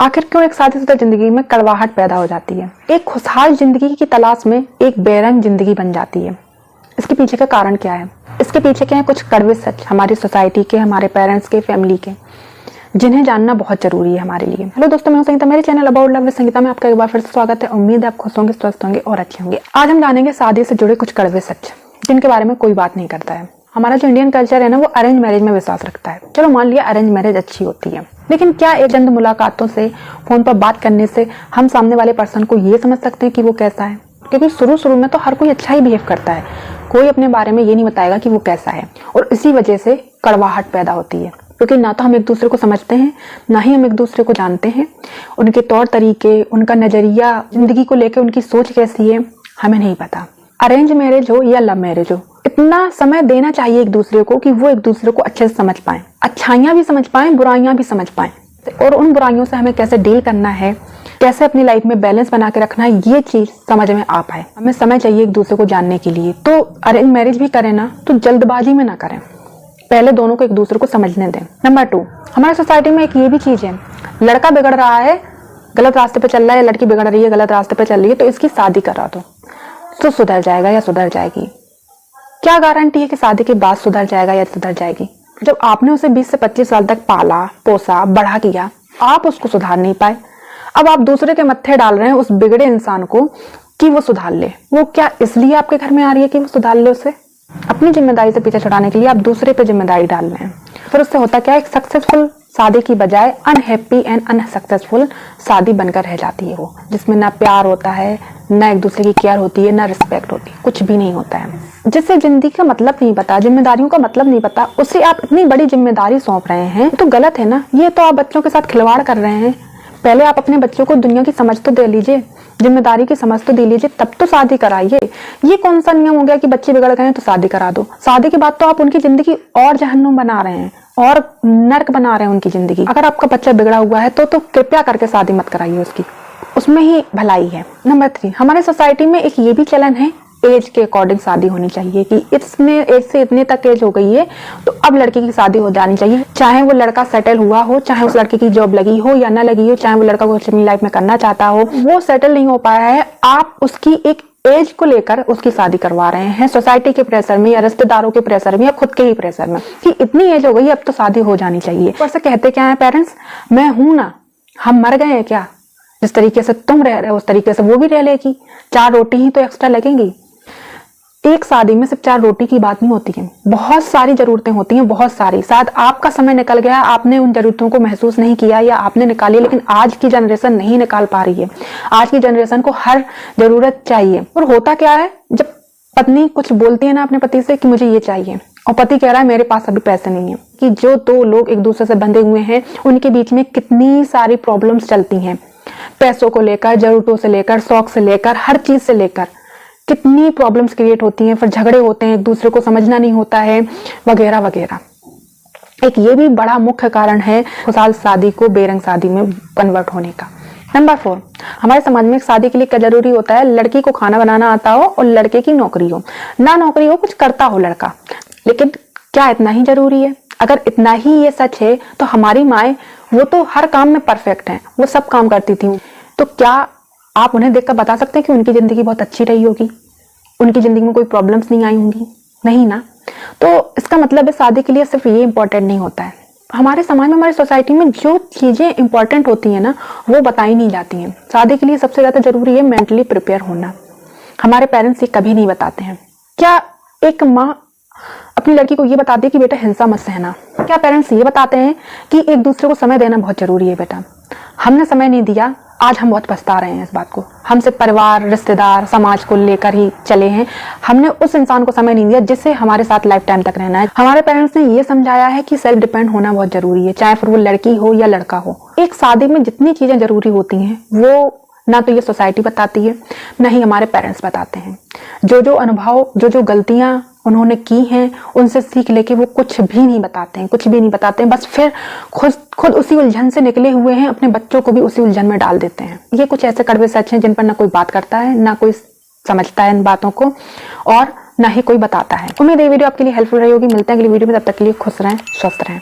आखिर क्यों एक शादीशुदा जिंदगी में कड़वाहट पैदा हो जाती है? एक खुशहाल जिंदगी की तलाश में एक बेरंग जिंदगी बन जाती है। इसके पीछे का कारण क्या है? इसके पीछे क्या है कुछ कड़वे सच हमारी सोसाइटी के, हमारे पेरेंट्स के, फैमिली के, जिन्हें जानना बहुत जरूरी है हमारे लिए। हेलो दोस्तों, मैं हूं संगीता, मेरे channel about love with Sangeeta में आपका एक बार फिर से स्वागत है। उम्मीद है आप खुश होंगे, स्वस्थ होंगे और अच्छे होंगे। आज हम जानेंगे शादी से जुड़े कुछ कड़वे सच जिनके बारे में कोई बात नहीं करता है। हमारा जो इंडियन कल्चर है ना, वो अरेंज मैरिज में विश्वास रखता है। चलो मान लिया अरेंज मैरिज अच्छी होती है, लेकिन क्या एक चंद मुलाकातों से, फोन पर बात करने से हम सामने वाले पर्सन को ये समझ सकते हैं कि वो कैसा है? क्योंकि शुरू में तो हर कोई अच्छा ही बिहेव करता है, कोई अपने बारे में ये नहीं बताएगा कि वो कैसा है, और इसी वजह से कड़वाहट पैदा होती है। क्योंकि ना तो हम एक दूसरे को समझते हैं, ना ही हम एक दूसरे को जानते हैं। उनके तौर तरीके, उनका नजरिया, जिंदगी को लेकर उनकी सोच कैसी है, हमें नहीं पता। अरेंज मैरिज हो या लव मैरिज हो, इतना समय देना चाहिए एक दूसरे को कि वो एक दूसरे को अच्छे से समझ पाएं, अच्छाइयां भी समझ पाएं, बुराइयां भी समझ पाएं, और उन बुराइयों से हमें कैसे डील करना है, कैसे अपनी लाइफ में बैलेंस बना के रखना है, ये चीज समझ में आ पाए। हमें समय चाहिए एक दूसरे को जानने के लिए। तो अरेंज मैरिज भी करें ना, तो जल्दबाजी में ना करें, पहले दोनों को एक दूसरे को समझने दें। नंबर 2, हमारी सोसाइटी में एक ये भी चीज है, लड़का बिगड़ रहा है, गलत रास्ते पे चल रहा है, लड़की बिगड़ रही है, गलत रास्ते पे चल रही है, तो इसकी शादी करा दो तो सुधर जाएगा या सुधर जाएगी। क्या गारंटी है कि शादी के बाद सुधर जाएगा या सुधर जाएगी? जब आपने उसे 20 से 25 साल तक पाला, पोसा, बड़ा किया, आप उसको सुधार नहीं पाए, अब आप दूसरे के मत्थे डाल रहे हैं उस बिगड़े इंसान को कि वो सुधार ले। वो क्या इसलिए आपके घर में आ रही है कि वो सुधार ले? उसे अपनी जिम्मेदारी से पीछे छुड़ाने के लिए आप दूसरे पे जिम्मेदारी डाल रहे हैं। फिर उससे होता क्या है, एक सक्सेसफुल शादी की बजाय अनहैप्पी एंड अनसक्सेसफुल शादी बनकर रह जाती है वो, जिसमें ना प्यार होता है, ना एक दूसरे की केयर होती है, ना रिस्पेक्ट होती है, कुछ भी नहीं होता है। जिससे जिंदगी का मतलब नहीं पता, जिम्मेदारियों का मतलब नहीं पता, उसे आप इतनी बड़ी जिम्मेदारी सौंप रहे हैं, तो गलत है ना। ये तो आप बच्चों के साथ खिलवाड़ कर रहे हैं। पहले आप अपने बच्चों को दुनिया की समझ तो दे लीजिए, जिम्मेदारी की समझ तो दे लीजिए, तब तो शादी कराइए। ये कौन सा नियम हो गया कि बच्चे बिगड़ गए हैं तो शादी करा दो? शादी के बाद तो आप उनकी जिंदगी और जहन्नुम बना रहे हैं और नर्क बना रहे हैं उनकी जिंदगी। अगर आपका बच्चा बिगड़ा हुआ है तो कृपया करके शादी मत कराइए उसकी, उसमें ही भलाई है। नंबर 3, हमारे सोसाइटी में एक ये भी चलन है, एज के अकॉर्डिंग शादी होनी चाहिए कि इतने एज से इतने तक एज हो गई है तो अब लड़की की शादी हो जानी चाहिए। चाहे वो लड़का सेटल हुआ हो, चाहे उस लड़के की जॉब लगी हो या ना लगी हो, चाहे वो लड़का कुछ अपनी लाइफ में करना चाहता हो, वो सेटल नहीं हो पाया है, आप उसकी एक एज को लेकर उसकी शादी करवा रहे हैं, सोसाइटी के प्रेशर में या रिश्तेदारों के प्रेशर में या खुद के ही प्रेशर में कि इतनी एज हो गई अब तो शादी हो जानी चाहिए। और से कहते क्या है पेरेंट्स, मैं हूं ना, हम मर गए हैं क्या? जिस तरीके से तुम रह रहे हो उस तरीके से वो भी रह लेगी, 4 रोटी ही तो एक्स्ट्रा लगेंगी। एक शादी में सिर्फ 4 रोटी की बात नहीं होती है, बहुत सारी जरूरतें होती हैं, बहुत सारी। शायद आपका समय निकल गया, आपने उन जरूरतों को महसूस नहीं किया या आपने निकाली, लेकिन आज की जनरेशन नहीं निकाल पा रही है। आज की जनरेशन को हर जरूरत चाहिए। और होता क्या है, जब पत्नी कुछ बोलती है ना अपने पति से कि मुझे ये चाहिए, और पति कह रहा है मेरे पास अभी पैसे नहीं है, कि जो 2 लोग एक दूसरे से बंधे हुए हैं उनके बीच में कितनी सारी प्रॉब्लम्स चलती हैं, पैसों को लेकर, जरूरतों से लेकर, शौक से लेकर, हर चीज से लेकर कितनी प्रॉब्लम्स क्रिएट होती हैं। फिर झगड़े होते हैं, एक दूसरे को समझना नहीं होता है, वगैरह वगैरह। एक ये भी बड़ा मुख्य कारण है खुशहाल शादी को बेरंग शादी में कन्वर्ट होने का। नंबर 4, हमारे समाज में शादी के लिए क्या जरूरी होता है, लड़की को खाना बनाना आता हो और लड़के की नौकरी हो, ना नौकरी हो, कुछ करता हो लड़का। लेकिन क्या इतना ही जरूरी है? अगर इतना ही ये सच है तो हमारी माएँ, वो तो हर काम में परफेक्ट हैं, वो सब काम करती थी, तो क्या आप उन्हें देखकर बता सकते हैं कि उनकी जिंदगी बहुत अच्छी रही होगी, उनकी जिंदगी में कोई प्रॉब्लम्स नहीं आई होंगी? नहीं ना। तो इसका मतलब है शादी के लिए सिर्फ ये इंपॉर्टेंट नहीं होता है। हमारे समाज में, हमारी सोसाइटी में जो चीजें इंपॉर्टेंट होती है ना, वो बताई नहीं जाती हैं। शादी के लिए सबसे ज्यादा जरूरी है मेंटली प्रिपेयर होना। हमारे पेरेंट्स ये कभी नहीं बताते हैं। क्या एक माँ अपनी लड़की को ये बताती है कि बेटा हिंसा मत सहना? क्या पेरेंट्स ये बताते हैं कि एक दूसरे को समय देना बहुत जरूरी है? बेटा हमने समय नहीं दिया, आज हम बहुत पछता रहे हैं इस बात को। हम सिर्फ परिवार, रिश्तेदार, समाज को लेकर ही चले हैं, हमने उस इंसान को समय नहीं दिया जिससे हमारे साथ लाइफ टाइम तक रहना है। हमारे पेरेंट्स ने ये समझाया है कि सेल्फ डिपेंड होना बहुत जरूरी है, चाहे फिर वो लड़की हो या लड़का हो। एक शादी में जितनी चीजें जरूरी होती हैं वो ना तो ये सोसाइटी बताती है, ना ही हमारे पेरेंट्स बताते हैं। जो अनुभव, जो गलतियां उन्होंने की हैं, उनसे सीख लेके वो कुछ भी नहीं बताते हैं, कुछ भी नहीं बताते हैं। बस फिर खुद उसी उलझन से निकले हुए हैं, अपने बच्चों को भी उसी उलझन में डाल देते हैं। ये कुछ ऐसे कड़वे सच हैं जिन पर ना कोई बात करता है, ना कोई समझता है इन बातों को, और ना ही कोई बताता है। उम्मीद है ये वीडियो आपके लिए हेल्पफुल रही होगी। मिलते हैं अगली वीडियो में, तब तक के लिए खुश रहें, स्वस्थ रहें।